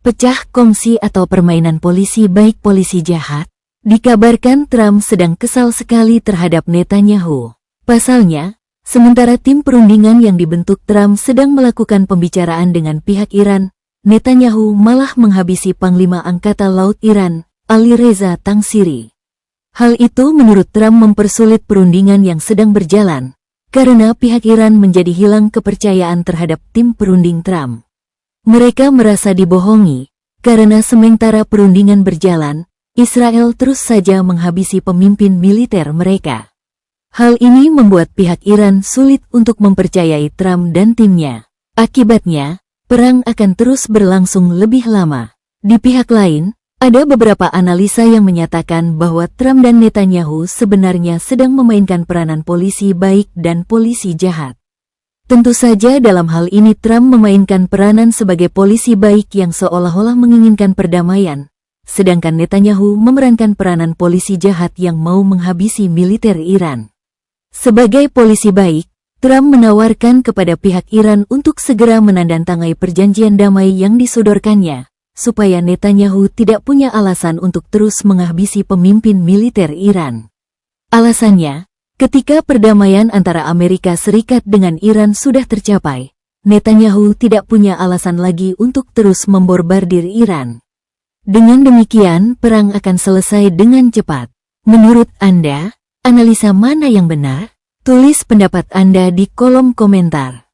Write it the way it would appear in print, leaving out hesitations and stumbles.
Pecah kongsi atau permainan polisi baik polisi jahat? Dikabarkan Trump sedang kesal sekali terhadap Netanyahu. Pasalnya, sementara tim perundingan yang dibentuk Trump sedang melakukan pembicaraan dengan pihak Iran, Netanyahu malah menghabisi Panglima Angkatan Laut Iran, Ali Reza Tangsiri. Hal itu menurut Trump mempersulit perundingan yang sedang berjalan, karena pihak Iran menjadi hilang kepercayaan terhadap tim perunding Trump. Mereka merasa dibohongi, karena sementara perundingan berjalan, Israel terus saja menghabisi pemimpin militer mereka. Hal ini membuat pihak Iran sulit untuk mempercayai Trump dan timnya. Akibatnya, perang akan terus berlangsung lebih lama. Di pihak lain, ada beberapa analisa yang menyatakan bahwa Trump dan Netanyahu sebenarnya sedang memainkan peranan polisi baik dan polisi jahat. Tentu saja dalam hal ini Trump memainkan peranan sebagai polisi baik yang seolah-olah menginginkan perdamaian, sedangkan Netanyahu memerankan peranan polisi jahat yang mau menghabisi militer Iran. Sebagai polisi baik, Trump menawarkan kepada pihak Iran untuk segera menandatangani perjanjian damai yang disodorkannya, supaya Netanyahu tidak punya alasan untuk terus menghabisi pemimpin militer Iran. Alasannya, ketika perdamaian antara Amerika Serikat dengan Iran sudah tercapai, Netanyahu tidak punya alasan lagi untuk terus memborbardir Iran. Dengan demikian, perang akan selesai dengan cepat. Menurut Anda, analisa mana yang benar? Tulis pendapat Anda di kolom komentar.